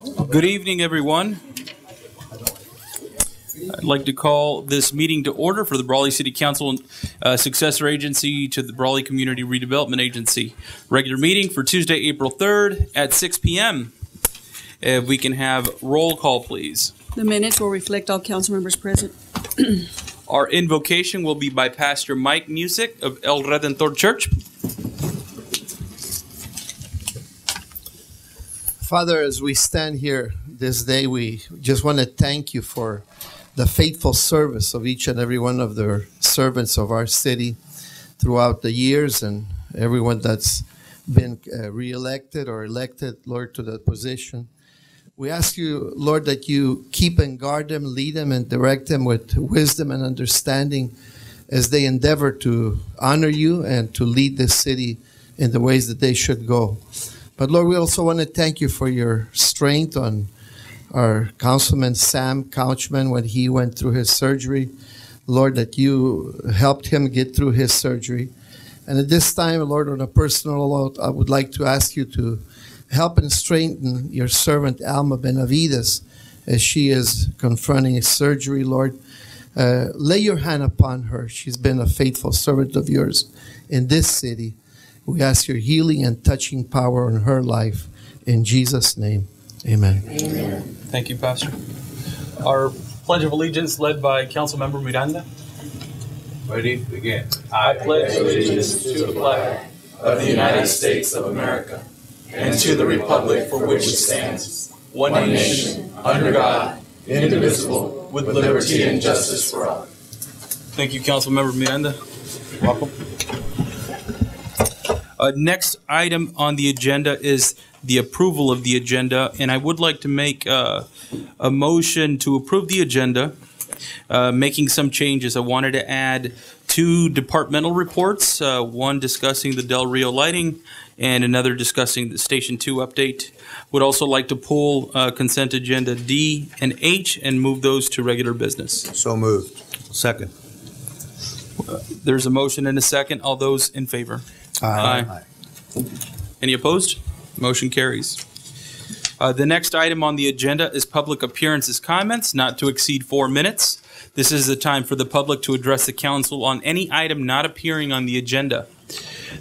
Good evening, everyone. I'd like to call this meeting to order for the CoBrwly City Council successor agency to the CoBrwly Community Redevelopment Agency. Regular meeting for Tuesday, April 3rd at 6 p.m. If we can have roll call, please. The minutes will reflect all council members present. Our invocation will be by Pastor Mike Music of El Redentor Church. Father, as we stand here this day, we just want to thank you for the faithful service of each and every one of the servants of our city throughout the years, and everyone that's been re-elected or elected, Lord, to that position. We ask you, Lord, that you keep and guard them, lead them, and direct them with wisdom and understanding as they endeavor to honor you and to lead this city in the ways that they should go. But Lord, we also want to thank you for your strength on our Councilman Sam Couchman when he went through his surgery. Lord, that you helped him get through his surgery. And at this time, Lord, on a personal note, I would like to ask you to help and strengthen your servant Alma Benavides as she is confronting surgery, Lord. Lay your hand upon her. She's been a faithful servant of yours in this city. We ask your healing and touching power on her life. In Jesus' name, amen. Amen. Thank you, Pastor. Our Pledge of Allegiance led by Councilmember Miranda. Ready? Begin. I pledge allegiance to the flag of the United States of America and to the republic for which it stands, one nation, under God, indivisible, with liberty and justice for all. Thank you, Councilmember Miranda. Welcome. Next item on the agenda is the approval of the agenda, and I would like to make a motion to approve the agenda, making some changes. I wanted to add 2 departmental reports, one discussing the Del Rio lighting and another discussing the Station 2 update. Would also like to pull consent agenda D and H and move those to regular business. So moved. Second. There's a motion and a second. All those in favor? Aye. Any opposed? Motion carries. The next item on the agenda is public appearances comments, not to exceed 4 minutes. This is the time for the public to address the council on any item not appearing on the agenda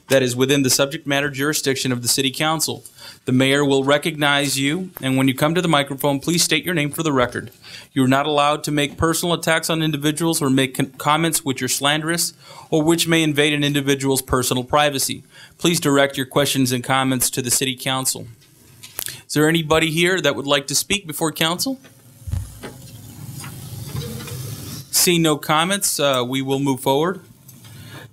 that is within the subject matter jurisdiction of the city council. The mayor will recognize you, and when you come to the microphone, please state your name for the record. You are not allowed to make personal attacks on individuals or make comments which are slanderous or which may invade an individual's personal privacy. Please direct your questions and comments to the city council. Is there anybody here that would like to speak before council? Seeing no comments, we will move forward.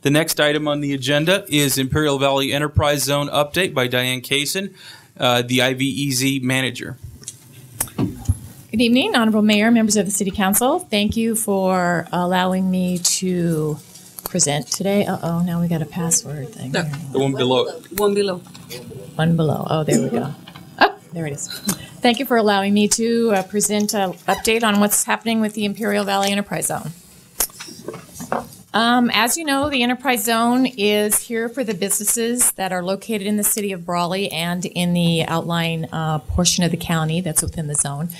The next item on the agenda is Imperial Valley Enterprise Zone update by Diane Kaysen, the IVEZ manager. Good evening, Honorable Mayor, members of the City Council. Thank you for allowing me to present today. Uh-oh, now we got a password thing. The one below. One below. One below. Oh, there we go. Oh, there it is. Thank you for allowing me to present an update on what's happening with the Imperial Valley Enterprise Zone. As you know, the Enterprise Zone is here for the businesses that are located in the city of CoBrwly and in the outlying portion of the county that's within the zone.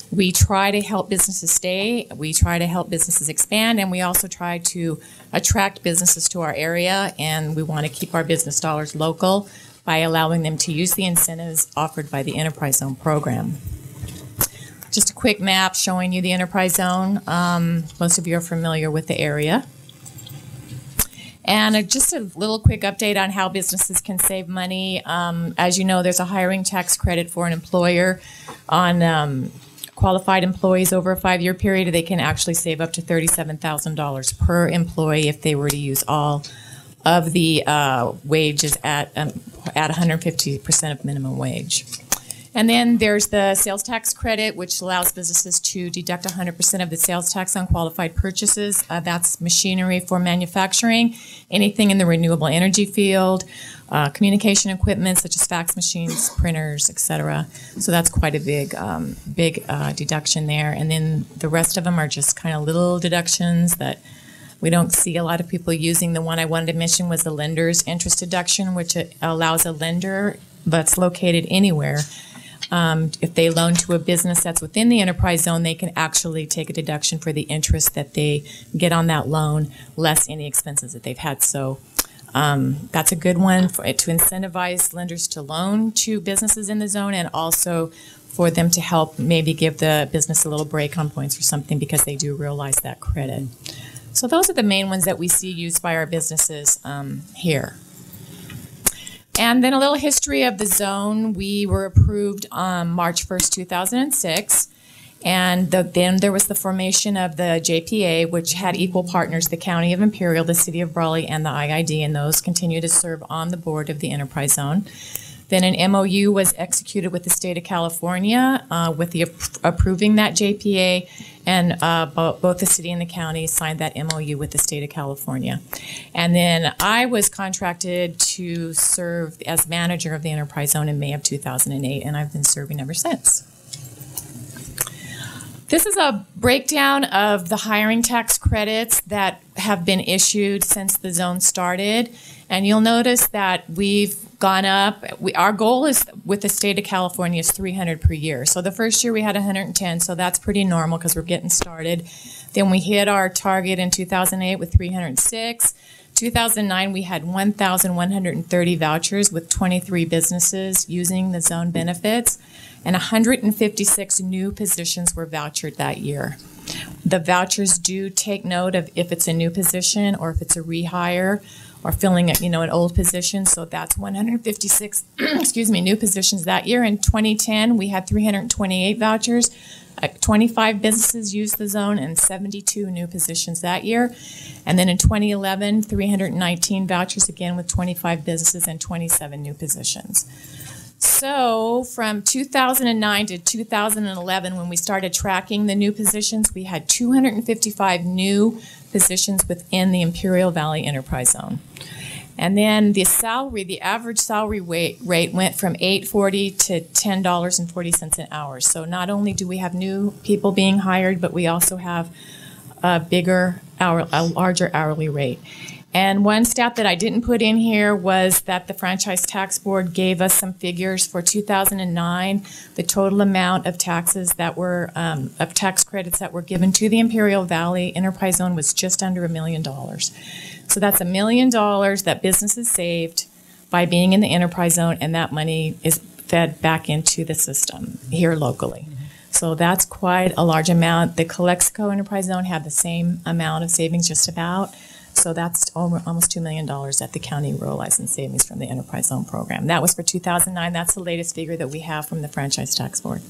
We try to help businesses stay, we try to help businesses expand, and we also try to attract businesses to our area, and we want to keep our business dollars local by allowing them to use the incentives offered by the Enterprise Zone program. Just a quick map showing you the Enterprise Zone. Most of you are familiar with the area. And just a little quick update on how businesses can save money. As you know, there's a hiring tax credit for an employer on qualified employees over a 5-year period. They can actually save up to $37,000 per employee if they were to use all of the wages at 150% of minimum wage. And then there's the sales tax credit, which allows businesses to deduct 100% of the sales tax on qualified purchases. That's machinery for manufacturing, anything in the renewable energy field, communication equipment such as fax machines, printers, etc. So that's quite a big deduction there. And then the rest of them are just kind of little deductions that we don't see a lot of people using. The one I wanted to mention was the lender's interest deduction, which allows a lender that's located anywhere If they loan to a business that's within the enterprise zone, they can actually take a deduction for the interest that they get on that loan, less any expenses that they've had. So that's a good one to incentivize lenders to loan to businesses in the zone, and also for them to help maybe give the business a little break on points or something because they do realize that credit. So those are the main ones that we see used by our businesses here. And then a little history of the zone. We were approved on March 1st, 2006. And then there was the formation of the JPA, which had equal partners, the County of Imperial, the City of Brawley, and the IID, and those continue to serve on the board of the enterprise zone. Then an MOU was executed with the state of California with the approving that JPA, and both the city and the county signed that MOU with the state of California. And then I was contracted to serve as manager of the enterprise zone in May of 2008, and I've been serving ever since. This is a breakdown of the hiring tax credits that have been issued since the zone started. And you'll notice that we've gone up. Our goal is with the state of California is 300 per year. So the first year we had 110, so that's pretty normal because we're getting started. Then we hit our target in 2008 with 306. 2009 we had 1,130 vouchers with 23 businesses using the zone benefits, and 156 new positions were vouchered that year. The vouchers do take note of if it's a new position or if it's a rehire or filling an old position. So that's 156 new positions that year. In 2010, we had 328 vouchers. 25 businesses used the zone and 72 new positions that year. And then in 2011, 319 vouchers again with 25 businesses and 27 new positions. So from 2009 to 2011, when we started tracking the new positions, we had 255 new positions within the Imperial Valley Enterprise Zone. And then the average salary rate went from $8.40 to $10.40 an hour. So not only do we have new people being hired, but we also have a larger hourly rate. And one stat that I didn't put in here was that the Franchise Tax Board gave us some figures for 2009. The total amount of taxes that were, of tax credits that were given to the Imperial Valley Enterprise Zone was just under $1 million. So that's $1 million that businesses saved by being in the enterprise zone, and that money is fed back into the system here locally. So that's quite a large amount. The Calexico Enterprise Zone had the same amount of savings just about. So that's almost $2 million that the county realized in savings from the enterprise zone program. That was for 2009. That's the latest figure that we have from the Franchise Tax Board.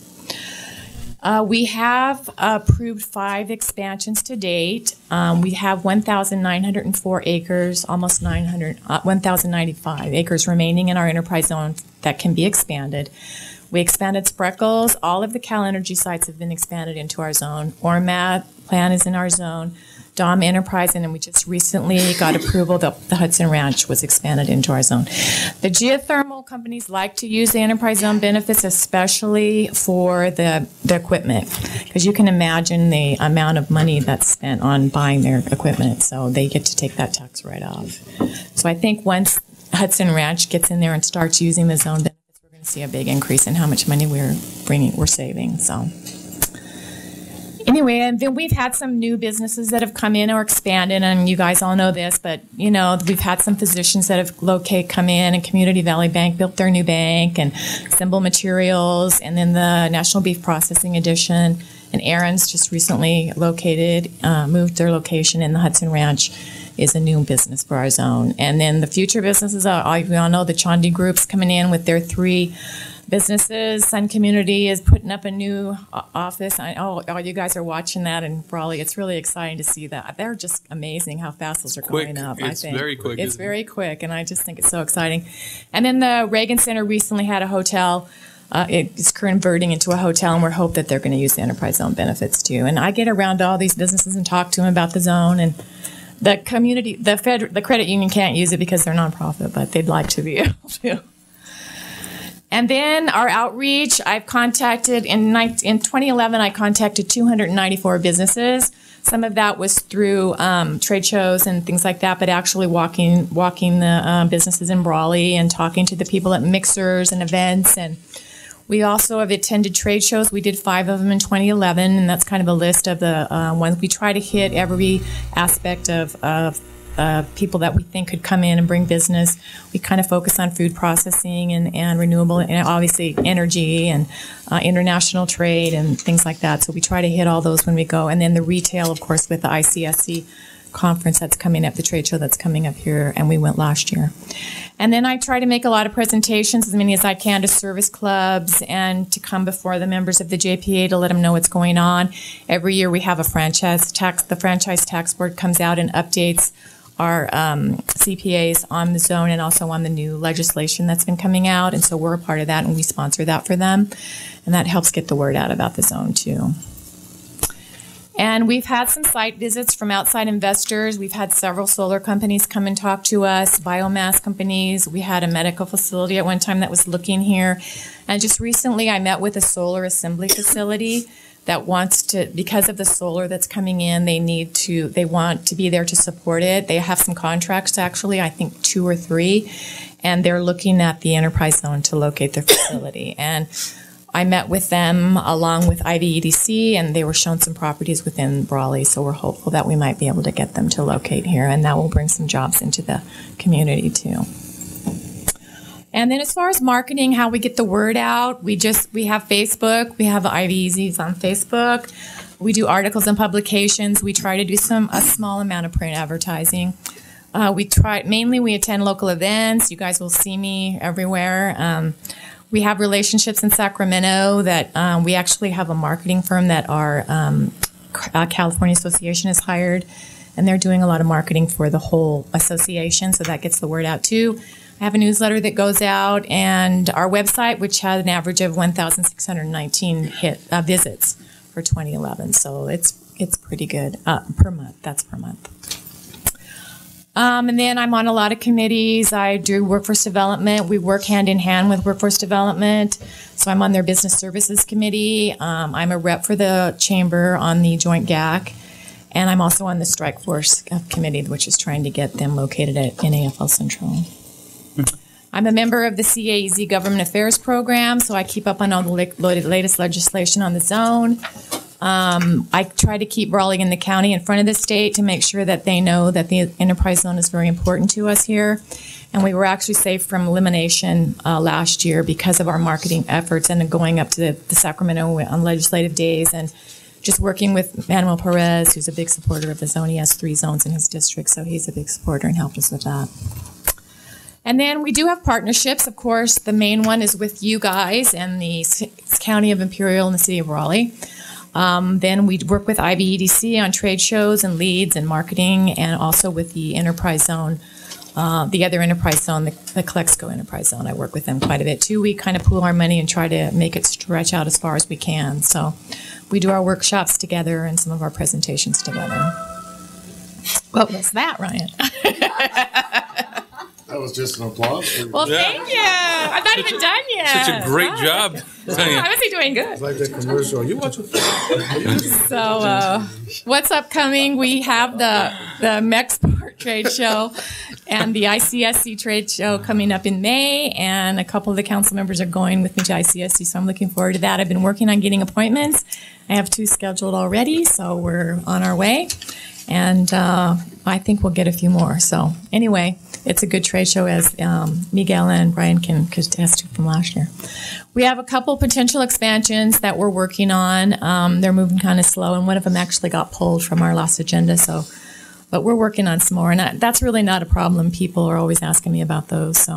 We have approved 5 expansions to date. We have 1,904 acres, almost 1,095 acres remaining in our enterprise zone that can be expanded. We expanded Spreckles. All of the Cal Energy sites have been expanded into our zone. Ormat plant is in our zone. Dom Enterprise, and then we just recently got approval that the Hudson Ranch was expanded into our zone. The geothermal companies like to use the enterprise zone benefits, especially for the equipment, because you can imagine the amount of money that's spent on buying their equipment, so they get to take that tax write-off. So I think once Hudson Ranch gets in there and starts using the zone benefits, we're going to see a big increase in how much money we're saving. So. Anyway, and then we've had some new businesses that have come in or expanded, and you guys all know this, but, we've had some physicians that have come in, and Community Valley Bank built their new bank, and Symbol Materials, and then the National Beef Processing Edition, and Aaron's just recently moved their location in the Hudson Ranch is a new business for our zone. And then the future businesses, we all know the Chandi Group's coming in with their 3 businesses. Sun Community is putting up a new office. All you guys are watching that in Brawley. It's really exciting to see that. They're just amazing how fast those are going up. It's very quick. It's very quick, and I just think it's so exciting. And then the Reagan Center recently had a hotel. It's converting into a hotel, and we're hoping that they're going to use the enterprise zone benefits too. And I get around to all these businesses and talk to them about the zone, and the community, the credit union can't use it because they're nonprofit, but they'd like to be able to. And then our outreach, I've contacted, in 2011, I contacted 294 businesses. Some of that was through trade shows and things like that, but actually walking the businesses in Brawley and talking to the people at mixers and events. And We also have attended trade shows. We did 5 of them in 2011, and that's kind of a list of the ones. We try to hit every aspect of people that we think could come in and bring business. We kind of focus on food processing and renewable, and obviously energy and international trade and things like that. So we try to hit all those when we go. And then the retail, of course, with the ICSC conference that's coming up, the trade show that's coming up here, and we went last year. And then I try to make a lot of presentations, as many as I can, to service clubs and to come before the members of the JPA to let them know what's going on. Every year we have a franchise tax. The Franchise Tax Board comes out and updates our CPAs on the zone and also on the new legislation that's been coming out. And so we're a part of that, and we sponsor that for them. And that helps get the word out about the zone, too. And we've had some site visits from outside investors. We've had several solar companies come and talk to us, biomass companies. We had a medical facility at one time that was looking here. And just recently I met with a solar assembly facility that wants to, because of the solar that's coming in, they want to be there to support it. They have some contracts, actually, I think 2 or 3, and they're looking at the enterprise zone to locate their facility. And I met with them along with IVEDC, and they were shown some properties within CoBrwly, so we're hopeful that we might be able to get them to locate here, and that will bring some jobs into the community too. And then as far as marketing, how we get the word out, we have Facebook, we have IVEZs on Facebook, we do articles and publications, we try to do a small amount of print advertising. We attend local events. You guys will see me everywhere. We have relationships in Sacramento that we actually have a marketing firm that our California Association has hired, and they're doing a lot of marketing for the whole association, so that gets the word out too. I have a newsletter that goes out, and our website, which had an average of 1,619 visits for 2011, so it's pretty good per month. That's per month. And then I'm on a lot of committees. I do workforce development. We work hand in hand with workforce development. So I'm on their business services committee. I'm a rep for the chamber on the joint GAC. And I'm also on the strike force committee, which is trying to get them located at NAFL Central. I'm a member of the CAEZ Government Affairs Program, so I keep up on all the latest legislation on the zone. I try to keep CoBrwly in the county in front of the state to make sure that they know that the enterprise zone is very important to us here. And we were actually saved from elimination last year because of our marketing efforts and going up to the Sacramento on legislative days and just working with Manuel Perez, who's a big supporter of the zone. He has 3 zones in his district, so he's a big supporter and helped us with that. And then we do have partnerships. Of course, the main one is with you guys and the County of Imperial and the City of CoBrwly. Then we work with IVEDC on trade shows and leads and marketing, and also with the enterprise zone, the other enterprise zone, the Calexico enterprise zone. I work with them quite a bit too. We kind of pool our money and try to make it stretch out as far as we can. So we do our workshops together and some of our presentations together. What was that, Ryan? That was just an applause. Well, thank you. I'm not even done yet. Such a great job. I was doing good. It's like that commercial. You watch it. So, what's upcoming? We have the Mexport trade show and the ICSC trade show coming up in May, and a couple of the council members are going with me to ICSC, so I'm looking forward to that. I've been working on getting appointments. I have 2 scheduled already, so we're on our way, and I think we'll get a few more. So, anyway, it's a good trade show, as Miguel and Brian can attest to from last year. We have a couple potential expansions that we're working on. They're moving kind of slow, and one of them actually got pulled from our last agenda. But we're working on some more, and that's really not a problem. People are always asking me about those.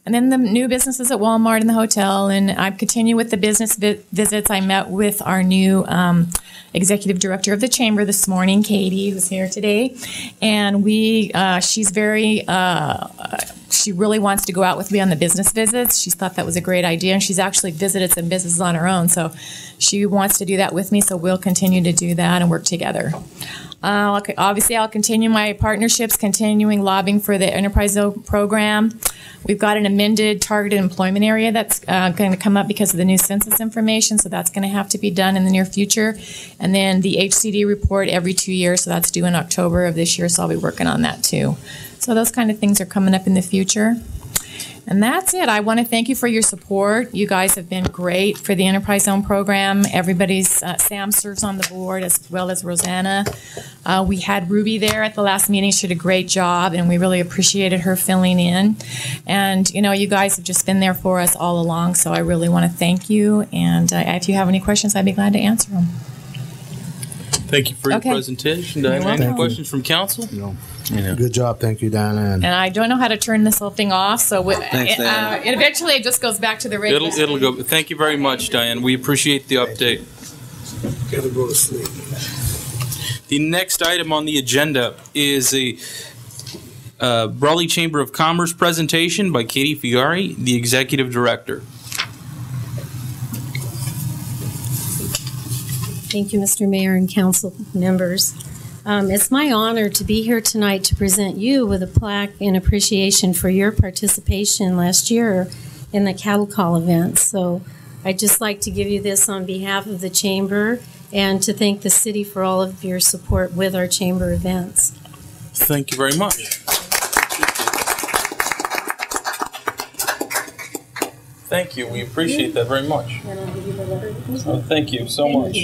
And then the new businesses at Walmart and the hotel, and I continue with the business visits. I met with our new executive director of the chamber this morning, Katie, who's here today, and she's very. She really wants to go out with me on the business visits. She thought that was a great idea, and she's actually visited some businesses on her own. So she wants to do that with me, so we'll continue to do that and work together. Obviously, I'll continue my partnerships, continuing lobbying for the Enterprise Zone program. We've got an amended targeted employment area that's going to come up because of the new census information, so that's going to have to be done in the near future. And then the HCD report every 2 years, so that's due in October of this year, so I'll be working on that too. So those kind of things are coming up in the future. And that's it. I want to thank you for your support. You guys have been great for the Enterprise Zone program. Everybody's, Sam serves on the board as well as Rosanna. We had Ruby there at the last meeting. She did a great job, and we really appreciated her filling in. And, you know, you guys have just been there for us all along, so I really want to thank you. And if you have any questions, I'd be glad to answer them. Thank you for your Okay. presentation, Diana. Any welcome. questions from council? No. Good job. Thank you, Diana. And I don't know how to turn this whole thing off, so Thanks, Diana. eventually it just goes back to the regular. It'll go. Thank you very much, Diane. We appreciate the update. Gotta go to sleep. The next item on the agenda is a CoBrwly Chamber of Commerce presentation by Katie Figari, the Executive Director. Thank you, Mr. Mayor and council members. It's my honor to be here tonight to present you with a plaque in appreciation for your participation last year in the cattle call event. So I'd just like to give you this on behalf of the chamber and to thank the city for all of your support with our chamber events. Thank you very much. Thank you. We appreciate that very much. Thank you so much.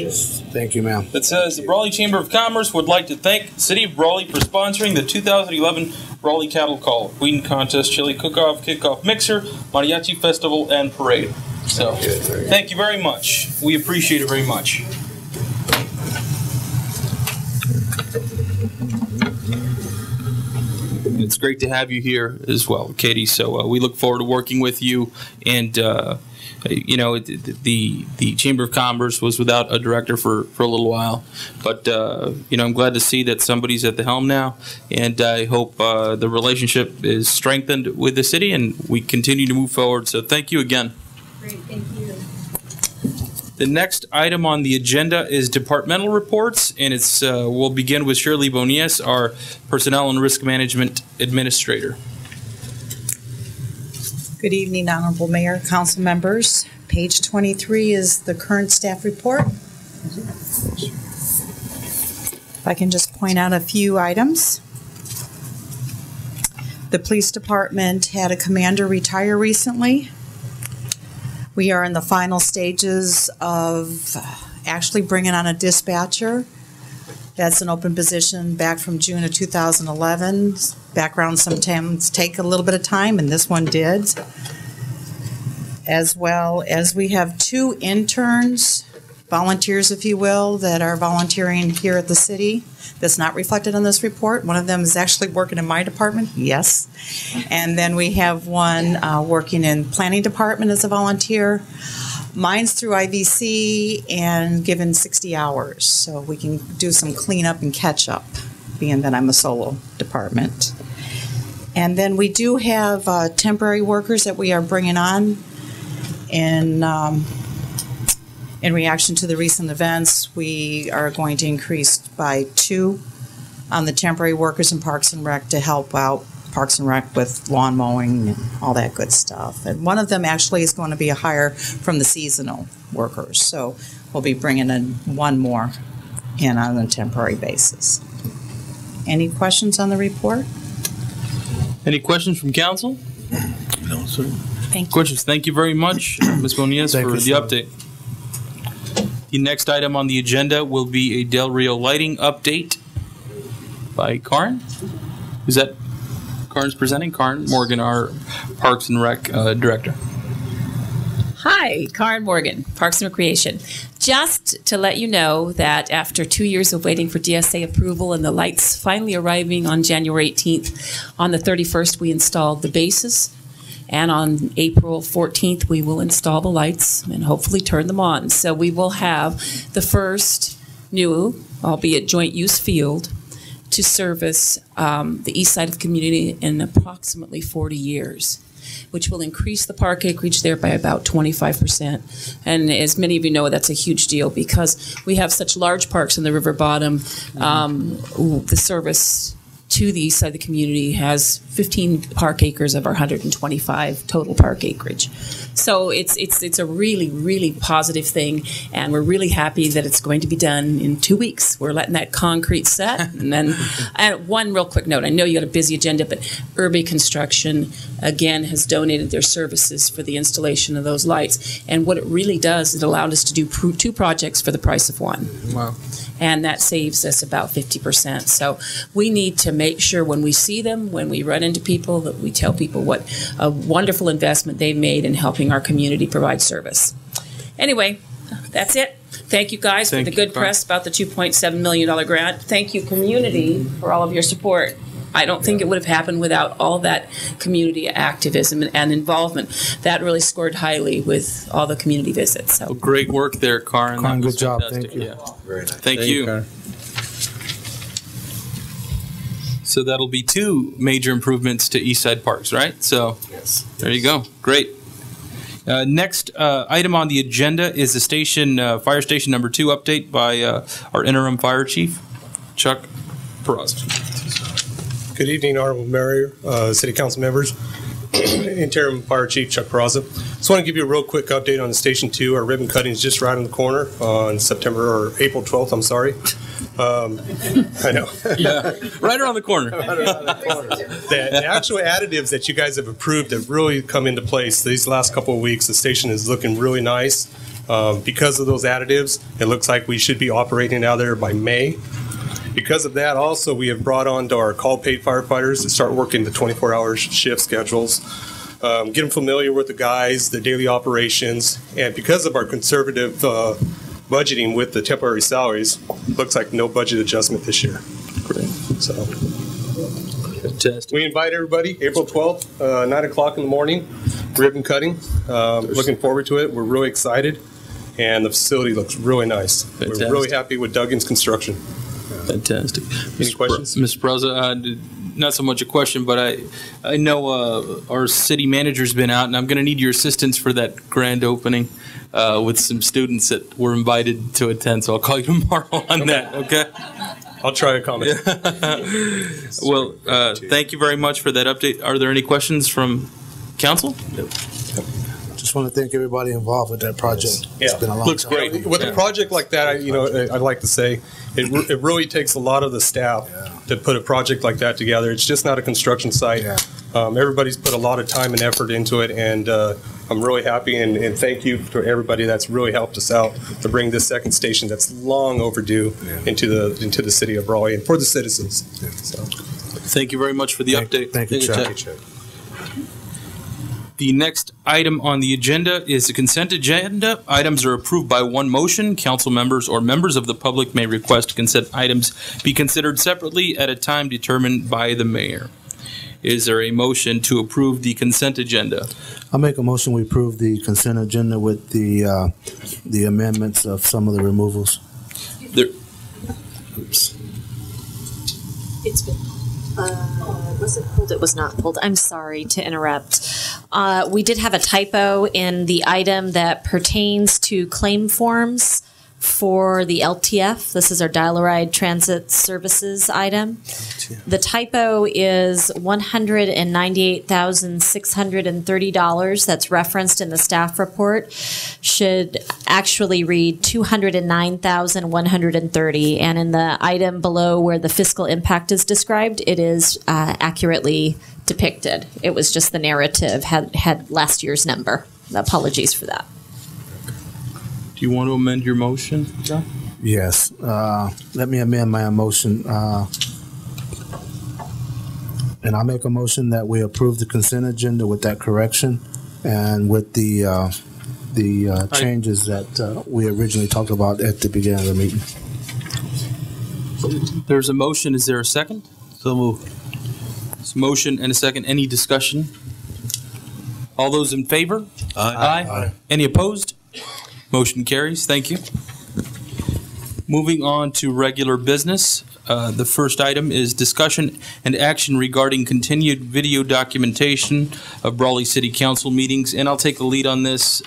Thank you, ma'am. It says the CoBrwly Chamber of Commerce would like to thank the City of CoBrwly for sponsoring the 2011 CoBrwly Cattle Call, Queen Contest, Chili Cook-Off, Kickoff Mixer, Mariachi Festival, and Parade. So, thank you very much. We appreciate it very much. It's great to have you here as well, Katie. So we look forward to working with you. And you know, the Chamber of Commerce was without a director for a little while, but you know, I'm glad to see that somebody's at the helm now, and I hope the relationship is strengthened with the city, and we continue to move forward. So thank you again. Great, thank you. The next item on the agenda is departmental reports, and it's we'll begin with Shirley Bonias, our Personnel and Risk Management Administrator. Good evening, Honorable Mayor, council members. Page 23 is the current staff report. If I can just point out a few items. The police department had a commander retire recently. We are in the final stages of actually bringing on a dispatcher. That's an open position back from June of 2011. Backgrounds sometimes take a little bit of time, and this one did. As well as we have 2 interns, volunteers, if you will, that are volunteering here at the city. That's not reflected on this report. One of them is actually working in my department, yes. And then we have one working in planning department as a volunteer. Mine's through IVC and given 60 hours, so we can do some cleanup and catch up, being that I'm a solo department. And then we do have temporary workers that we are bringing on in reaction to the recent events. We are going to increase by 2 on the temporary workers in Parks and Rec to help out Parks and Rec with lawn mowing and all that good stuff. And one of them actually is going to be a hire from the seasonal workers. So we'll be bringing in 1 more in on a temporary basis. Any questions on the report? Any questions from council? No, sir. Thank you. Questions? Thank you very much, Ms. Bonias, Thank for you, the sir. update. The next item on the agenda will be a Del Rio lighting update by Karen. Is that Karen's presenting? Karen Morgan, our Parks and Rec Director. Hi, Karen Morgan, Parks and Recreation. Just to let you know that after 2 years of waiting for DSA approval and the lights finally arriving on January 18th, on the 31st we installed the bases, and on April 14th we will install the lights and hopefully turn them on. So we will have the first new, albeit joint use field, to service the east side of the community in approximately 40 years, which will increase the park acreage there by about 25%. And as many of you know, that's a huge deal because we have such large parks in the river bottom. The service to the east side of the community has 15 park acres of our 125 total park acreage. So it's a really, really positive thing, and we're really happy that it's going to be done in 2 weeks. We're letting that concrete set, and then one real quick note. I know you got a busy agenda, but Urbe Construction, again, has donated their services for the installation of those lights. And what it really does, it allowed us to do 2 projects for the price of 1. Wow. And that saves us about 50%. So we need to make sure when we see them, when we run into people, that we tell people what a wonderful investment they've made in helping our community provide service. Anyway, that's it. Thank you guys for the good press about the $2.7 million grant. Thank you, community, for all of your support. I don't think it would have happened without all that community activism and involvement. That really scored highly with all the community visits. So. Well, great work there, Karin. Karin, That was good job. fantastic. Thank you. Yeah. Very nice. Thank you. Karin. So that'll be 2 major improvements to East Side Parks, right? So Yes. there you go. Great. Next item on the agenda is the station, fire station number 2 update by our interim fire chief, Chuck Peraza. Good evening, Honorable Mayor, City Council members, Interim Fire Chief Chuck Peraza. Just want to give you a real quick update on the Station 2. Our ribbon cutting is just right on the corner on April 12th, I'm sorry. I know. Yeah, right around the corner. The actual additives that you guys have approved have really come into place these last couple of weeks. The station is looking really nice. Because of those additives, it looks like we should be operating out there by May. Because of that, also, we have brought on to our call-paid firefighters to start working the 24-hour shift schedules, get them familiar with the guys, the daily operations, and because of our conservative budgeting with the temporary salaries, looks like no budget adjustment this year. Great. So, Fantastic. we invite everybody, April 12th, 9 o'clock in the morning, ribbon cutting. Looking forward to it. We're really excited, and the facility looks really nice. Fantastic. We're really happy with Duggan's construction. Fantastic. Any questions? Mr. Peraza, not so much a question, but I know our city manager's been out, and I'm going to need your assistance for that grand opening with some students that were invited to attend, so I'll call you tomorrow on that, okay? I'll try to comment. Well, thank you very much for that update. Are there any questions from council? Just want to thank everybody involved with that project. Yeah. It's been a long Looks time. great. With a project like that, I'd like to say, it really takes a lot of the staff to put a project like that together. It's just not a construction site. Yeah. Everybody's put a lot of time and effort into it, and I'm really happy, and thank you to everybody that's really helped us out to bring this second station that's long overdue into the city of Brawley and for the citizens. Yeah. So. Thank you very much for the update. Thank you, Chuck. The next item on the agenda is the consent agenda. Items are approved by one motion. Council members or members of the public may request consent items be considered separately at a time determined by the mayor. Is there a motion to approve the consent agenda? I'll make a motion we approve the consent agenda with the amendments of some of the removals. It's been was it pulled? It was not pulled. I'm sorry to interrupt. We did have a typo in the item that pertains to claim forms for the LTF. This is our Dial-A-Ride Transit Services item. The typo is $198,630. That's referenced in the staff report. Should actually read $209,130. And in the item below where the fiscal impact is described, it is accurately depicted. It was just the narrative had last year's number. Apologies for that. Do you want to amend your motion, John? Yes. Let me amend my motion. And I'll make a motion that we approve the consent agenda with that correction and with the changes that we originally talked about at the beginning of the meeting. There's a motion. Is there a second? So moved. There's a motion and a second. Any discussion? All those in favor? Aye. Any opposed? Motion carries. Thank you. Moving on to regular business. The first item is discussion and action regarding continued video documentation of Brawley City Council meetings, and I'll take the lead on this.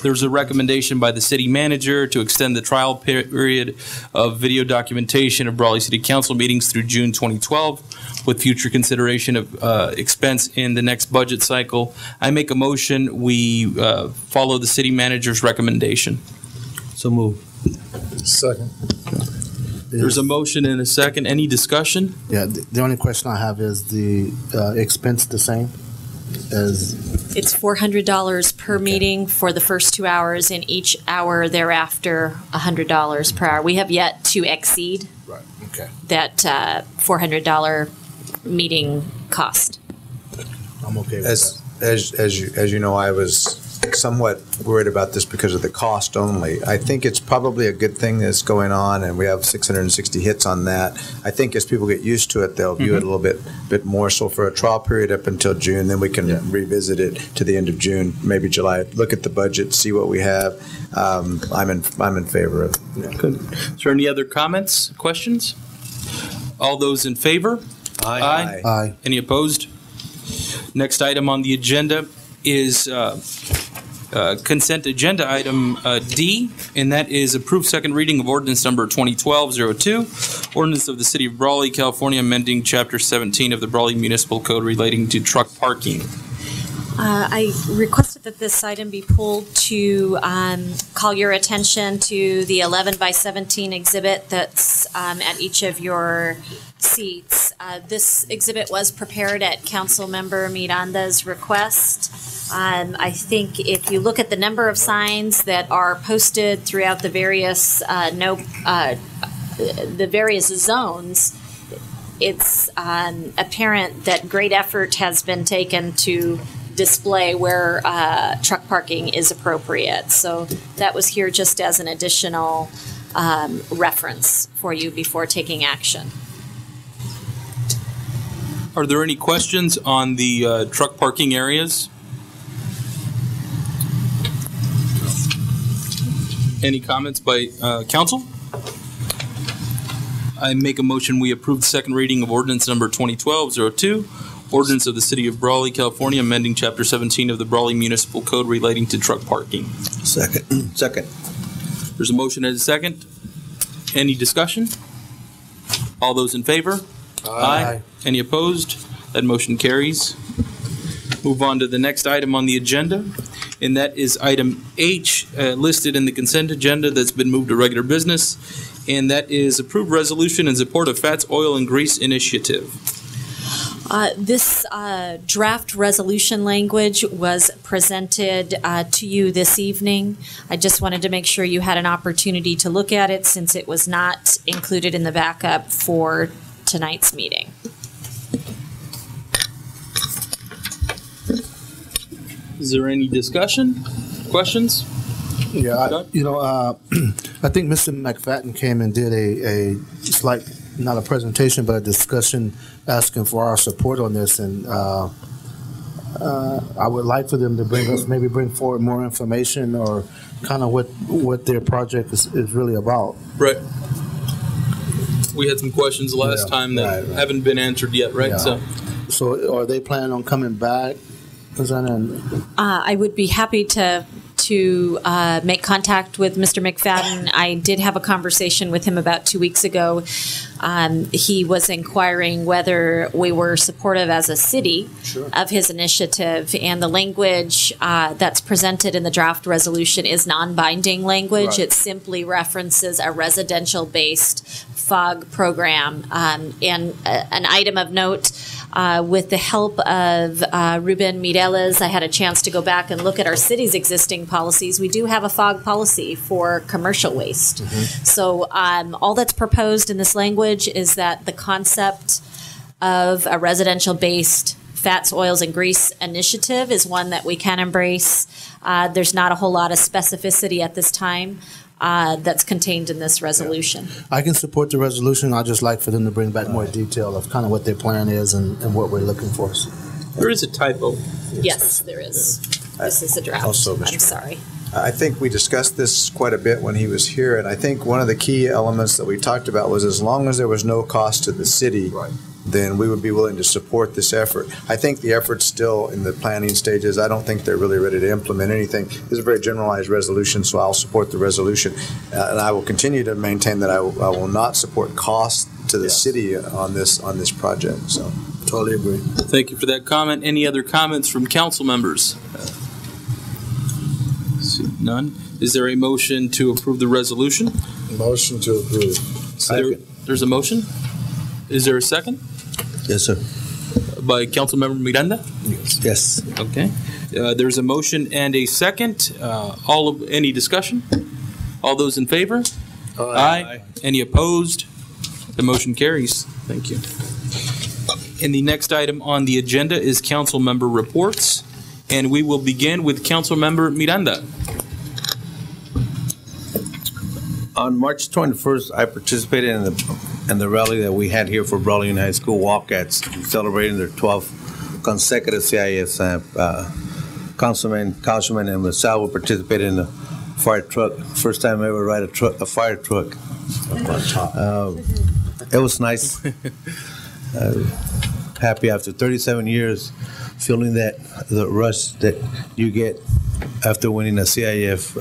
There's a recommendation by the city manager to extend the trial period of video documentation of Brawley City Council meetings through June 2012, with future consideration of expense in the next budget cycle. I make a motion, we follow the city manager's recommendation. So move. Second. There's a motion and a second. Any discussion? Yeah, the only question I have is the expense the same as? It's $400 per meeting for the first 2 hours, and each hour thereafter, $100 per hour. We have yet to exceed that $400 meeting cost. I'm okay with that. As you know, I was somewhat worried about this because of the cost only. I think it's probably a good thing that's going on, and we have 660 hits on that. I think as people get used to it, they'll view it a little bit more. So for a trial period up until June, then we can revisit it to the end of June, maybe July. Look at the budget, see what we have. I'm in favor of it. Yeah. Good. Is there any other comments, questions? All those in favor? Aye. Aye. Any opposed? Next item on the agenda is consent agenda item D, and that is approved second reading of ordinance number 2012-02, ordinance of the City of Brawley, California, amending Chapter 17 of the Brawley Municipal Code relating to truck parking. I requested that this item be pulled to call your attention to the 11 by 17 exhibit that's at each of your seats. This exhibit was prepared at Councilmember Miranda's request. I think if you look at the number of signs that are posted throughout the various zones, it's apparent that great effort has been taken to display where truck parking is appropriate. So that was here just as an additional reference for you before taking action. Are there any questions on the truck parking areas? Any comments by council? I make a motion we approve the second reading of ordinance number 2012-02, ordinance of the City of Brawley, California, amending Chapter 17 of the Brawley Municipal Code relating to truck parking. Second. There's a motion and a second. Any discussion? All those in favor? Aye. Any opposed? That motion carries. Move on to the next item on the agenda, and that is item H, listed in the consent agenda that's been moved to regular business, and that is approved resolution in support of Fats, Oil, and Grease Initiative. This draft resolution language was presented to you this evening. I just wanted to make sure you had an opportunity to look at it since it was not included in the backup for tonight's meeting. Is there any discussion, questions? Yeah, I think Mr. McFadden came and did a slight, not a presentation, but a discussion asking for our support on this, and I would like for them to bring forward more information or kind of what their project is really about. Right. We had some questions last time that haven't been answered yet, right? Yeah. So are they planning on coming back? I would be happy to make contact with Mr. McFadden. I did have a conversation with him about 2 weeks ago. He was inquiring whether we were supportive as a city of his initiative, and the language that's presented in the draft resolution is non-binding language. Right. It simply references a residential-based FOG program. And an item of note, with the help of Ruben Mireles, I had a chance to go back and look at our city's existing policies. We do have a FOG policy for commercial waste. Mm-hmm. So all that's proposed in this language is that the concept of a residential-based fats, oils, and grease initiative is one that we can embrace. There's not a whole lot of specificity at this time that's contained in this resolution. I can support the resolution. I'd just like for them to bring back more detail of kind of what their plan is and what we're looking for. There is a typo. Yes, there is. This is a draft. Also, I'm sorry. I think we discussed this quite a bit when he was here, and I think one of the key elements that we talked about was as long as there was no cost to the city, then we would be willing to support this effort. I think the effort's still in the planning stages. I don't think they're really ready to implement anything. This is a very generalized resolution, so I'll support the resolution. And I will continue to maintain that I will not support costs to the city on this project. So totally agree. Thank you for that comment. Any other comments from council members? None. Is there a motion to approve the resolution? Motion to approve. There's a motion? Is there a second? Yes, sir. By Councilmember Miranda? Yes. Okay. There's a motion and a second. Any discussion? All those in favor? Aye. Any opposed? The motion carries. Thank you. And the next item on the agenda is council member reports, and we will begin with Councilmember Miranda. On March 21st, I participated in the rally that we had here for CoBrwly High School Wildcats, celebrating their 12th consecutive CIS. Councilman and Masao participated in the fire truck. First time I ever ride a fire truck. It was nice. Happy after 37 years, feeling the rush that you get after winning a CIF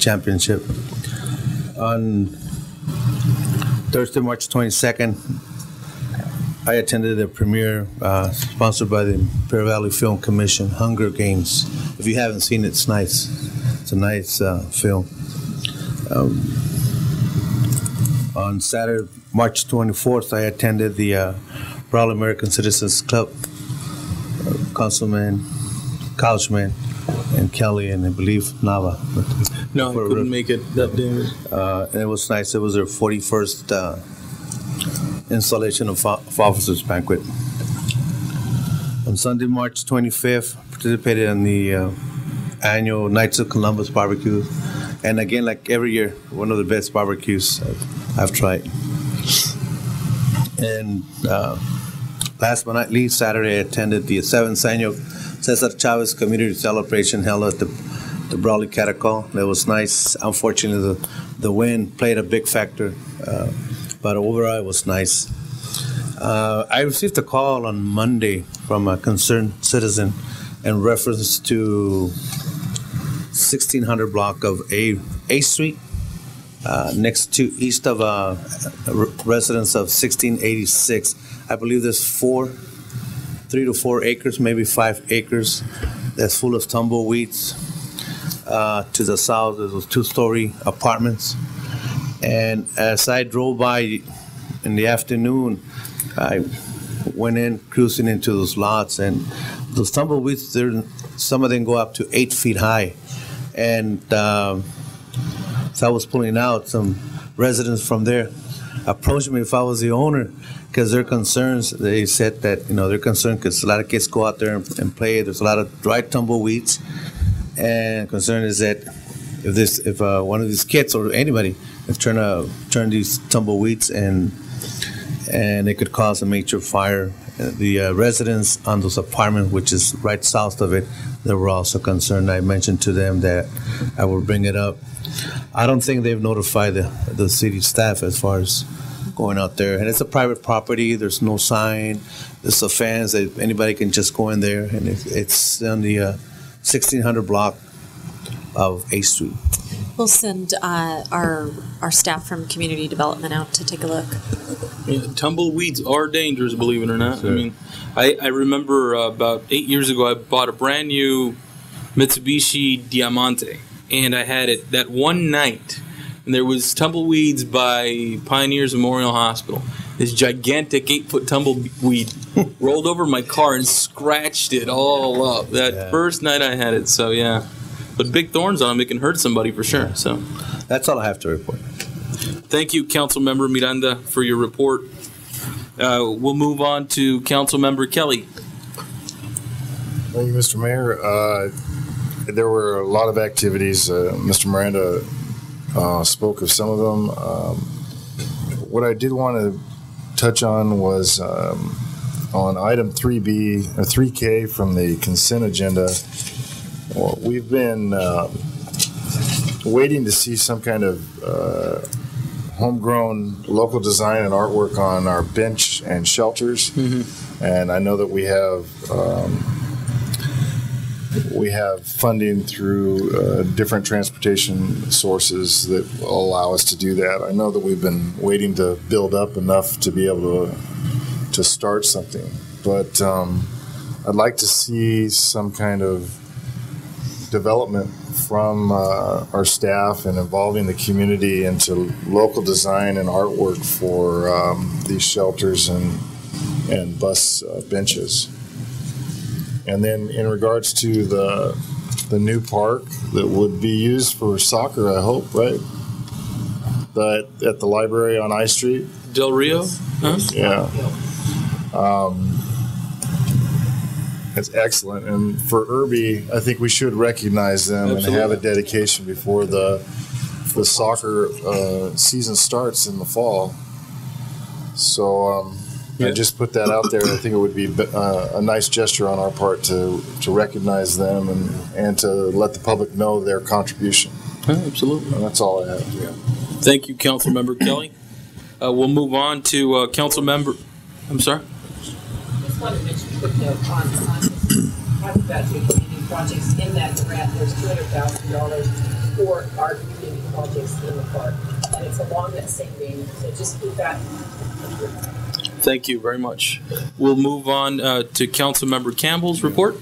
championship. On Thursday, March 22nd, I attended the premiere sponsored by the Bear Valley Film Commission, Hunger Games. If you haven't seen it, it's nice. It's a nice film. On Saturday, March 24th, I attended the Proud American Citizens Club. Councilman and Kelly and I believe Nava. No, I couldn't make it that day. And it was nice. It was their 41st installation of Officers Banquet. On Sunday, March 25th, participated in the annual Knights of Columbus barbecue. And again, like every year, one of the best barbecues I've tried. And last but not least, Saturday, I attended the 7th annual Cesar Chavez Community Celebration held at the CoBrwly Catacomb. It was nice. Unfortunately, the wind played a big factor, but overall it was nice. I received a call on Monday from a concerned citizen in reference to 1600 block of A Street, next to east of residence of 1686. I believe there's 3 to 4 acres, maybe 5 acres, that's full of tumbleweeds. To the south, there was 2-story apartments. And as I drove by in the afternoon, I went in cruising into those lots, and those tumbleweeds, some of them go up to 8 feet high. And so I was pulling out. Some residents from there approached me if I was the owner, because their concerns, they said that, they're concerned because a lot of kids go out there and play. There's a lot of dry tumbleweeds. And concern is that if one of these kids or anybody is trying to turn these tumbleweeds and it could cause a major fire. The residents on those apartments, which is right south of it, they were also concerned. I mentioned to them that I would bring it up. I don't think they've notified the city staff as far as going out there. And it's a private property. There's no sign. There's a fence that anybody can just go in there. And it's on the 1600 block of A Street. We'll send our staff from community development out to take a look. Yeah, tumbleweeds are dangerous, believe it or not. Sure. I mean, I remember about 8 years ago, I bought a brand new Mitsubishi Diamante, and I had it that one night, and there was tumbleweeds by Pioneers Memorial Hospital. This gigantic 8-foot tumbleweed rolled over my car and scratched it all up. That first night I had it, so yeah. But big thorns on them, it can hurt somebody for sure. So that's all I have to report. Thank you, Councilmember Miranda, for your report. We'll move on to Councilmember Kelly. Thank you, Mr. Mayor. There were a lot of activities. Mr. Miranda spoke of some of them. What I did want to touch on was on item 3B or 3K from the consent agenda. Well, we've been waiting to see some kind of homegrown local design and artwork on our bench and shelters. And I know that we have funding through different transportation sources that will allow us to do that. I know that we've been waiting to build up enough to be able to start something, but I'd like to see some kind of development from our staff and involving the community into local design and artwork for these shelters and bus benches. And then in regards to the new park that would be used for soccer, I hope, right? At the library on I Street. Del Rio? Huh? Yeah. It's excellent. And for Irby, I think we should recognize them and have a dedication before the soccer season starts in the fall. So I just put that out there. I think it would be a nice gesture on our part to recognize them and to let the public know their contribution. Absolutely. And that's all I have. Yeah. Thank you, Councilmember Kelly. We'll move on to Councilmember. I'm sorry. Just wanted to mention a quick note on talking about your community projects. In that grant, there's $200,000 for our community projects in the park, and it's along that same vein. So just keep that. Thank you very much. We'll move on to Councilmember Campbell's report.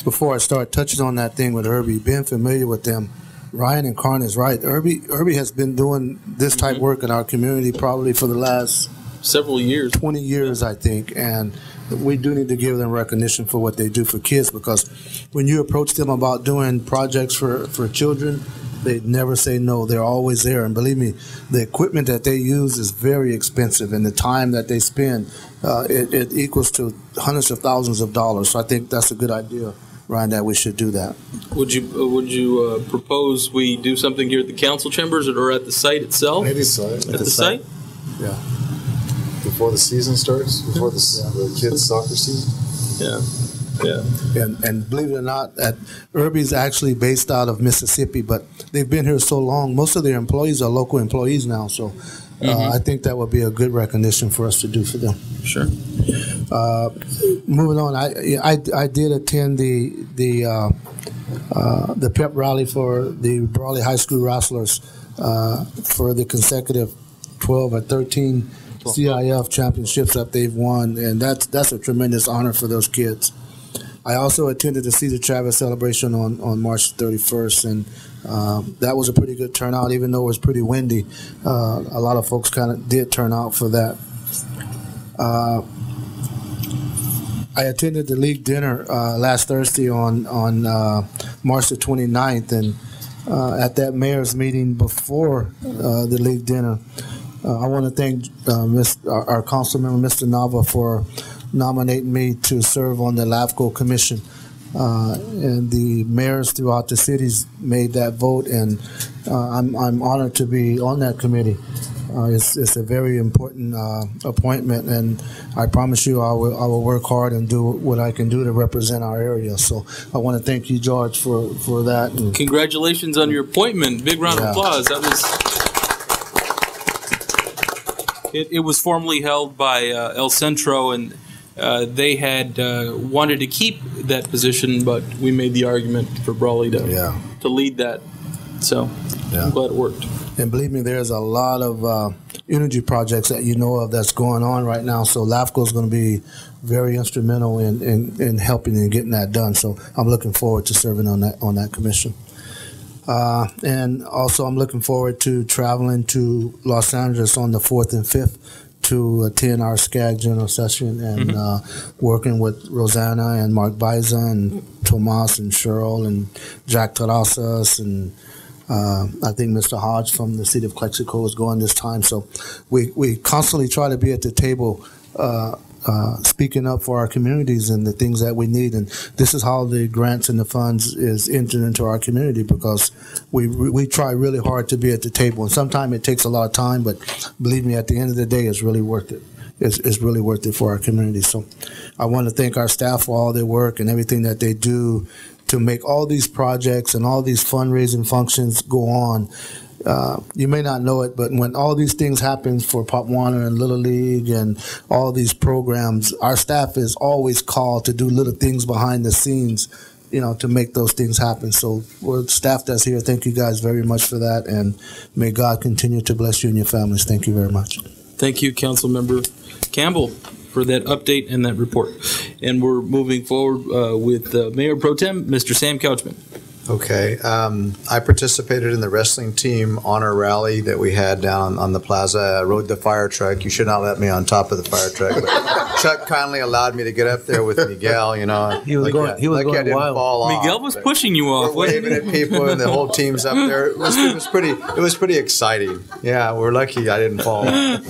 Before I start touching on that thing with Irby, being familiar with them, Ryan and Karn is right. Irby has been doing this type of work in our community probably for the last several years, 20 years, I think, and we do need to give them recognition for what they do for kids, because when you approach them about doing projects for children, they never say no. They're always there. And believe me, the equipment that they use is very expensive, and the time that they spend, it equals to hundreds of thousands of dollars. So I think that's a good idea, Ryan, that we should do that. Would you propose we do something here at the council chambers or at the site itself? Maybe site. At the site? Yeah. Before the season starts? Before the kids' soccer season? Yeah. Yeah. And believe it or not, Irby's actually based out of Mississippi, but they've been here so long. Most of their employees are local employees now, so I think that would be a good recognition for us to do for them. Sure. Moving on, I did attend the pep rally for the CoBrwly High School wrestlers for the consecutive 12 or 13 CIF championships that they've won, and that's a tremendous honor for those kids. I also attended the Cesar Chavez celebration on March 31st, and that was a pretty good turnout, even though it was pretty windy. A lot of folks kind of did turn out for that. I attended the league dinner last Thursday on March the 29th, and at that mayor's meeting before the league dinner, I want to thank our council member, Mr. Nava, for nominating me to serve on the LAFCO commission. And the mayors throughout the cities made that vote, and I'm honored to be on that committee. It's a very important appointment, and I promise you I will work hard and do what I can do to represent our area. So I want to thank you, George, for that. And congratulations on your appointment. Big round of applause. That was... It was formerly held by El Centro, and they had wanted to keep that position, but we made the argument for CoBrwly to lead that. So I'm glad it worked. And believe me, there's a lot of energy projects that you know of that's going on right now. So LAFCO is going to be very instrumental in helping and getting that done. So I'm looking forward to serving on that commission. And also, I'm looking forward to traveling to Los Angeles on the 4th and 5th to attend our SCAG general session and working with Rosanna and Mark Biza and Tomas and Cheryl and Jack Terrazas and I think Mr. Hodge from the city of Clexico is going this time. So we constantly try to be at the table speaking up for our communities and the things that we need, and this is how the grants and the funds is entered into our community, because we try really hard to be at the table, and sometimes it takes a lot of time, but believe me, at the end of the day, it's really worth it. It's really worth it for our community. So I want to thank our staff for all their work and everything that they do to make all these projects and all these fundraising functions go on. You may not know it, but when all these things happen for Pop Warner and Little League and all these programs, our staff is always called to do little things behind the scenes, to make those things happen. So we're staff that's here. Thank you guys very much for that, and may God continue to bless you and your families. Thank you very much. Thank you, Councilmember Campbell, for that update and that report. And we're moving forward with Mayor Pro Tem, Mr. Sam Couchman. Okay. I participated in the wrestling team honor rally that we had down on the plaza. I rode the fire truck. You should not let me on top of the fire truck. But Chuck kindly allowed me to get up there with Miguel. He was going wild. Miguel was pushing you off. We're waving at people, and the whole team's up there. It was pretty exciting. Yeah, we're lucky I didn't fall. But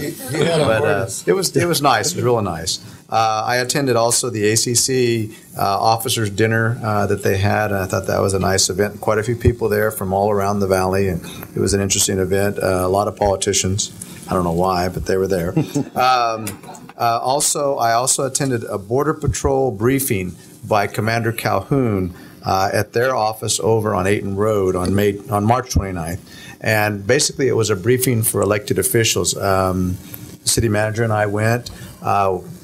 it was nice. It was real nice. I attended also the ACC officers' dinner that they had, and I thought that was a nice event. Quite a few people there from all around the valley, and it was an interesting event. A lot of politicians. I don't know why, but they were there. I also attended a Border Patrol briefing by Commander Calhoun at their office over on Ayton Road on March 29th. And basically it was a briefing for elected officials. The city manager and I went,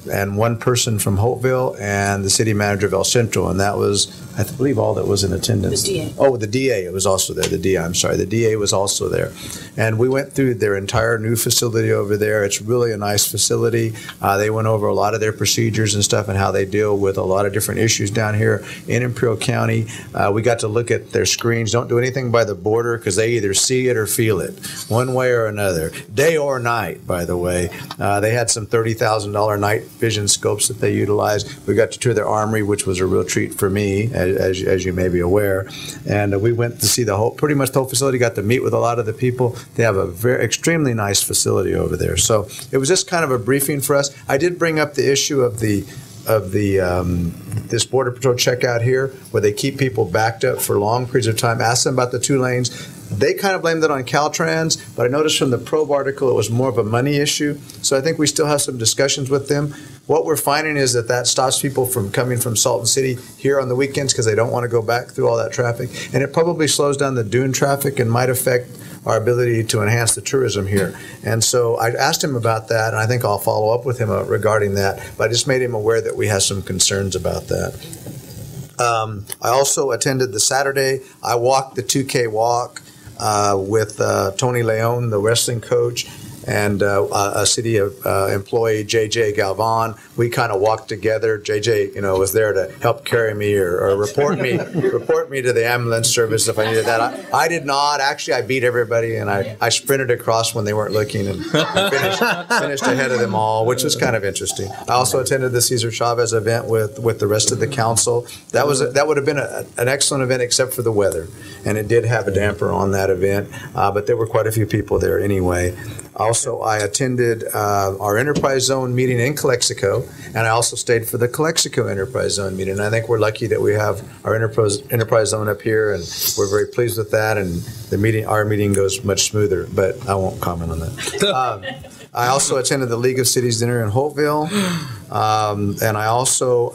and one person from Hopeville and the city manager of El Centro, and that was, I believe, all that was in attendance. The DA. Oh, the DA was also there. The DA was also there. And we went through their entire new facility over there. It's really a nice facility. They went over a lot of their procedures and stuff and how they deal with a lot of different issues down here in Imperial County. We got to look at their screens. Don't do anything by the border because they either see it or feel it, one way or another, day or night, by the way. They had some $30,000 night vision scopes that they utilized. We got to tour their armory, which was a real treat for me, as you may be aware. And we went to see pretty much the whole facility, got to meet with a lot of the people. They have a extremely nice facility over there. So it was just kind of a briefing for us. I did bring up the issue of this Border Patrol checkout here, where they keep people backed up for long periods of time. Asked them about the 2 lanes. They kind of blamed it on Caltrans, but I noticed from the Probe article it was more of a money issue. So I think we still have some discussions with them. What we're finding is that stops people from coming from Salton City here on the weekends because they don't want to go back through all that traffic. And it probably slows down the dune traffic and might affect our ability to enhance the tourism here. And so I asked him about that, and I think I'll follow up with him regarding that. But I just made him aware that we have some concerns about that. I also attended the Saturday. I walked the 2K walk with Tony Leon, the wrestling coach, and a city employee, JJ Galvan. We kind of walked together. JJ, was there to help carry me or report me to the ambulance service if I needed that. I did not. Actually, I beat everybody, and I sprinted across when they weren't looking and finished ahead of them all, which was kind of interesting. I also attended the Cesar Chavez event with the rest of the council. That would have been an excellent event except for the weather, and it did have a damper on that event, but there were quite a few people there anyway. Also, I attended our Enterprise Zone meeting in Calexico, and I also stayed for the Calexico Enterprise Zone meeting. And I think we're lucky that we have our Enterprise Zone up here, and we're very pleased with that. And our meeting goes much smoother, but I won't comment on that. I also attended the League of Cities dinner in Hopeville, and I also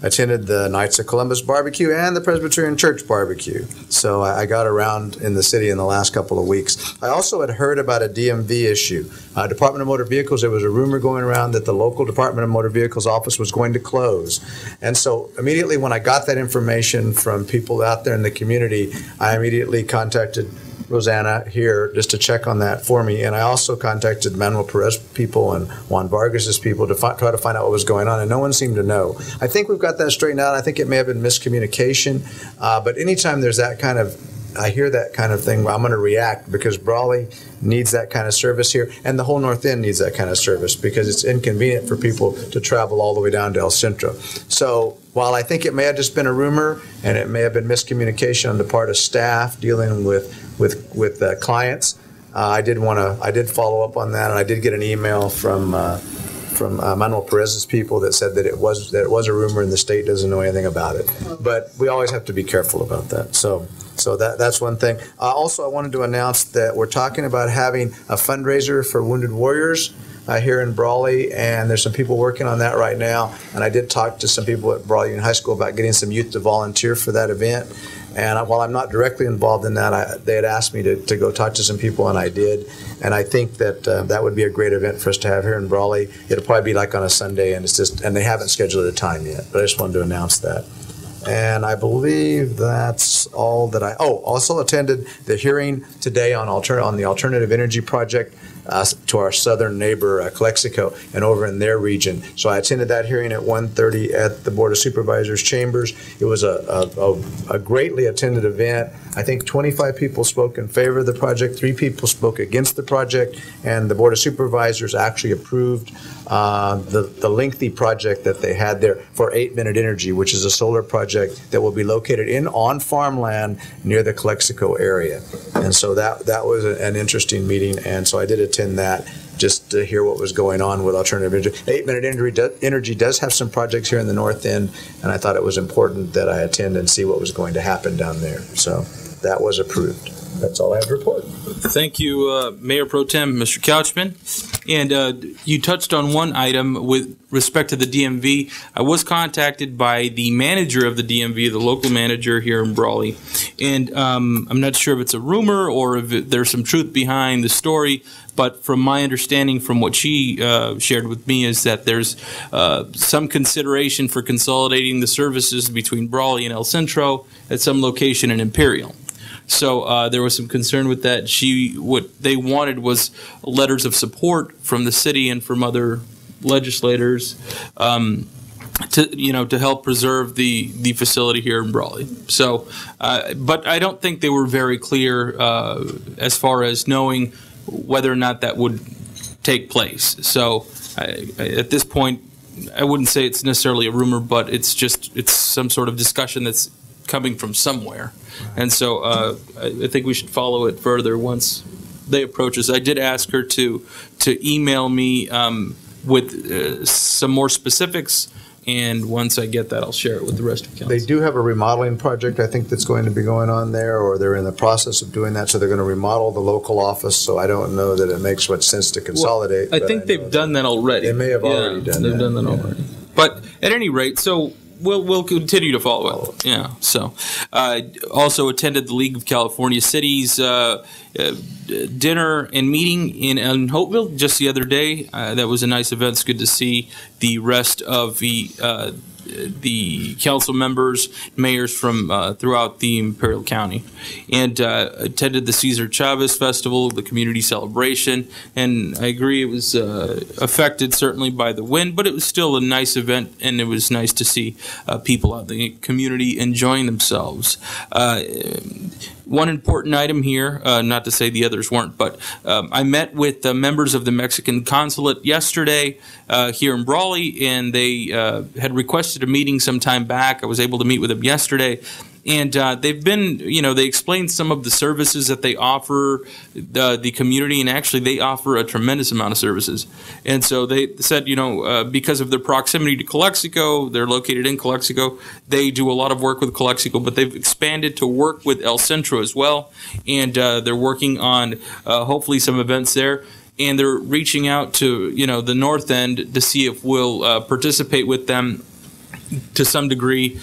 attended the Knights of Columbus barbecue and the Presbyterian Church barbecue. So I got around in the city in the last couple of weeks. I also had heard about a DMV issue. Department of Motor Vehicles, there was a rumor going around that the local Department of Motor Vehicles office was going to close. And so immediately when I got that information from people out there in the community, I immediately contacted Rosanna here just to check on that for me. And I also contacted Manuel Perez people and Juan Vargas's people to try to find out what was going on, and no one seemed to know. I think we've got that straightened out. I think it may have been miscommunication, but anytime there's that kind of, I hear that kind of thing, I'm going to react because Brawley needs that kind of service here, and the whole North End needs that kind of service because it's inconvenient for people to travel all the way down to El Centro. So while I think it may have just been a rumor and it may have been miscommunication on the part of staff dealing with clients, I did follow up on that, and I did get an email from Manuel Perez's people that said that it was a rumor and the state doesn't know anything about it. But we always have to be careful about that. So that's one thing. Also, I wanted to announce that we're talking about having a fundraiser for Wounded Warriors here in Brawley, and there's some people working on that right now. And I did talk to some people at Brawley Union High School about getting some youth to volunteer for that event. And while I'm not directly involved in that, they had asked me to go talk to some people, and I did. And I think that that would be a great event for us to have here in Brawley. It'll probably be like on a Sunday, and they haven't scheduled a time yet. But I just wanted to announce that. And I believe that's all that also attended the hearing today on the alternative energy project to our southern neighbor, Calexico, and over in their region. So I attended that hearing at 1:30 at the Board of Supervisors chambers. It was a greatly attended event. I think 25 people spoke in favor of the project, 3 people spoke against the project, and the Board of Supervisors actually approved the lengthy project that they had there for 8-Minute Energy, which is a solar project that will be located on farmland near the Calexico area. And so that was an interesting meeting, and so I did attend that just to hear what was going on with alternative energy. 8-Minute Energy does have some projects here in the north end, and I thought it was important that I attend and see what was going to happen down there. So that was approved. That's all I have to report. Thank you, Mayor Pro Tem, Mr. Couchman. And you touched on one item with respect to the DMV. I was contacted by the manager of the DMV, the local manager here in Brawley. And I'm not sure if it's a rumor or if there's some truth behind the story. But from my understanding, from what she shared with me, is that there's some consideration for consolidating the services between Brawley and El Centro at some location in Imperial. So there was some concern with that. What they wanted was letters of support from the city and from other legislators to help preserve the facility here in Brawley. So, but I don't think they were very clear as far as knowing whether or not that would take place. So at this point, I wouldn't say it's necessarily a rumor, but it's some sort of discussion that's coming from somewhere. And so I think we should follow it further once they approach us. I did ask her to email me with some more specifics, and once I get that, I'll share it with the rest of council. They do have a remodeling project, I think, that's going to be going on there, or they're in the process of doing that, so they're going to remodel the local office, so I don't know that it makes much sense to consolidate. Well, I think they've done that already. They may have already done that. They've done that already. But at any rate, so we'll continue to follow it. Yeah. So, also attended the League of California Cities dinner and meeting in Hopeville just the other day. That was a nice event. It's good to see the rest of the council members, mayors from throughout the Imperial County, and attended the Cesar Chavez Festival, the community celebration. And I agree, it was affected certainly by the wind, but it was still a nice event, and it was nice to see people out in the community enjoying themselves. One important item here, not to say the others weren't, but I met with members of the Mexican consulate yesterday here in Brawley, and they had requested a meeting some time back. I was able to meet with them yesterday. And they've been, they explained some of the services that they offer the community, and actually they offer a tremendous amount of services. And so they said, because of their proximity to Calexico, they're located in Calexico, they do a lot of work with Calexico, but they've expanded to work with El Centro as well. And they're working on hopefully some events there. And they're reaching out to, the north end to see if we'll participate with them to some degree,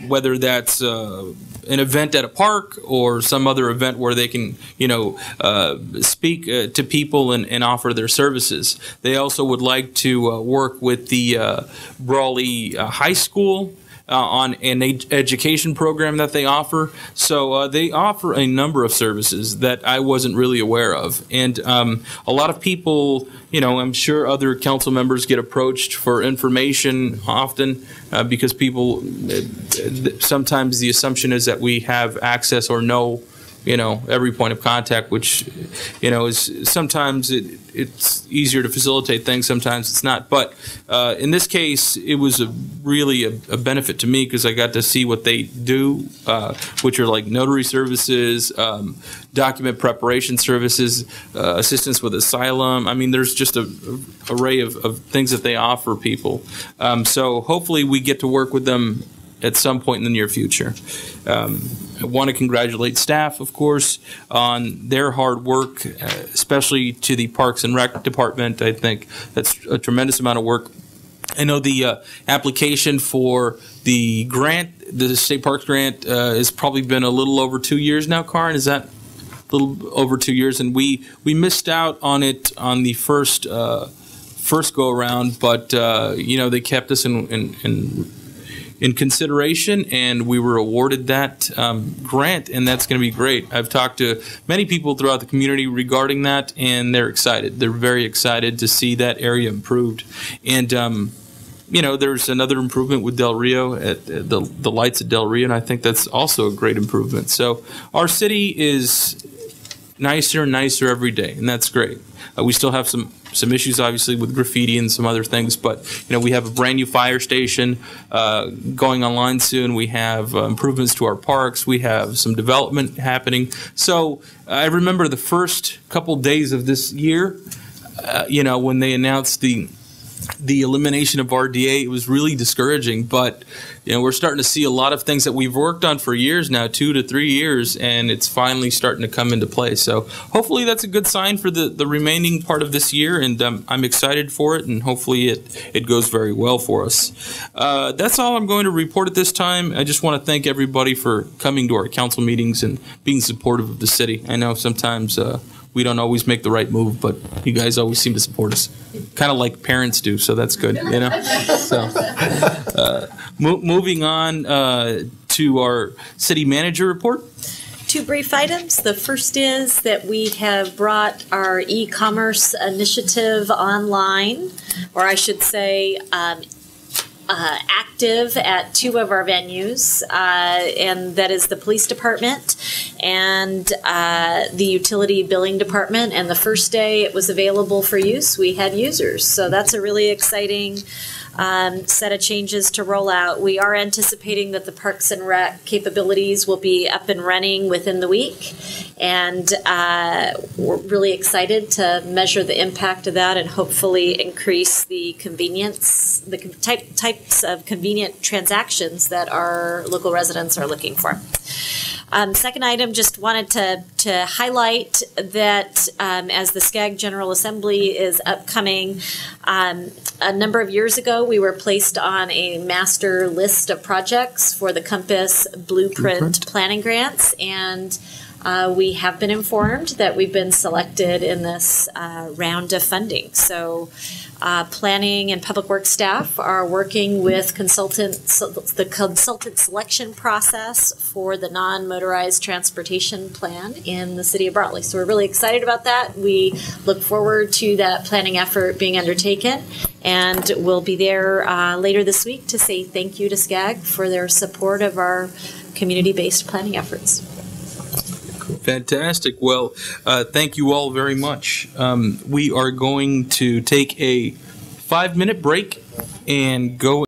whether that's an event at a park or some other event where they can, speak to people and offer their services. They also would like to work with the Brawley High School on an education program that they offer. So they offer a number of services that I wasn't really aware of. And a lot of people, I'm sure other council members get approached for information often because people, sometimes the assumption is that we have access or know every point of contact, which, is sometimes it's easier to facilitate things, sometimes it's not. But in this case, it was really a benefit to me because I got to see what they do, which are like notary services, document preparation services, assistance with asylum. I mean, there's just an array of things that they offer people. So hopefully we get to work with them at some point in the near future. I want to congratulate staff, of course, on their hard work, especially to the Parks and Rec Department. I think that's a tremendous amount of work. I know the application for the grant, the State Parks grant, has probably been a little over 2 years now, Karin. Is that a little over 2 years? And we missed out on it on the first go around, but they kept us in consideration, and we were awarded that grant, and that's going to be great. I've talked to many people throughout the community regarding that, and they're excited. They're very excited to see that area improved. And there's another improvement with Del Rio, at the lights at Del Rio, and I think that's also a great improvement. So our city is nicer and nicer every day, and that's great. We still have some issues, obviously, with graffiti and some other things, but we have a brand new fire station going online soon. We have improvements to our parks. We have some development happening. So I remember the first couple days of this year, when they announced the elimination of RDA, it was really discouraging, but we're starting to see a lot of things that we've worked on for years now, 2 to 3 years, and it's finally starting to come into play. So hopefully that's a good sign for the remaining part of this year, and I'm excited for it, and hopefully it goes very well for us. That's all I'm going to report at this time. I just want to thank everybody for coming to our council meetings and being supportive of the city. I know sometimes we don't always make the right move, but you guys always seem to support us, kind of like parents do, so that's good, So, moving on to our city manager report. 2 brief items. The first is that we have brought our e-commerce initiative online, or I should say active at 2 of our venues, and that is the police department and the utility billing department. And the first day it was available for use, we had users. So that's a really exciting set of changes to roll out. We are anticipating that the Parks and Rec capabilities will be up and running within the week, and we're really excited to measure the impact of that and hopefully increase the convenience, the types of convenient transactions that our local residents are looking for. Second item, just wanted to highlight that as the SCAG General Assembly is upcoming, a number of years ago we were placed on a master list of projects for the Compass Blueprint Planning Grants, and we have been informed that we've been selected in this round of funding. So planning and public works staff are working with the consultant selection process for the non-motorized transportation plan in the city of Brwly. So we're really excited about that. We look forward to that planning effort being undertaken, and we'll be there later this week to say thank you to SCAG for their support of our community-based planning efforts. Fantastic. Well, thank you all very much. We are going to take a 5-minute break and go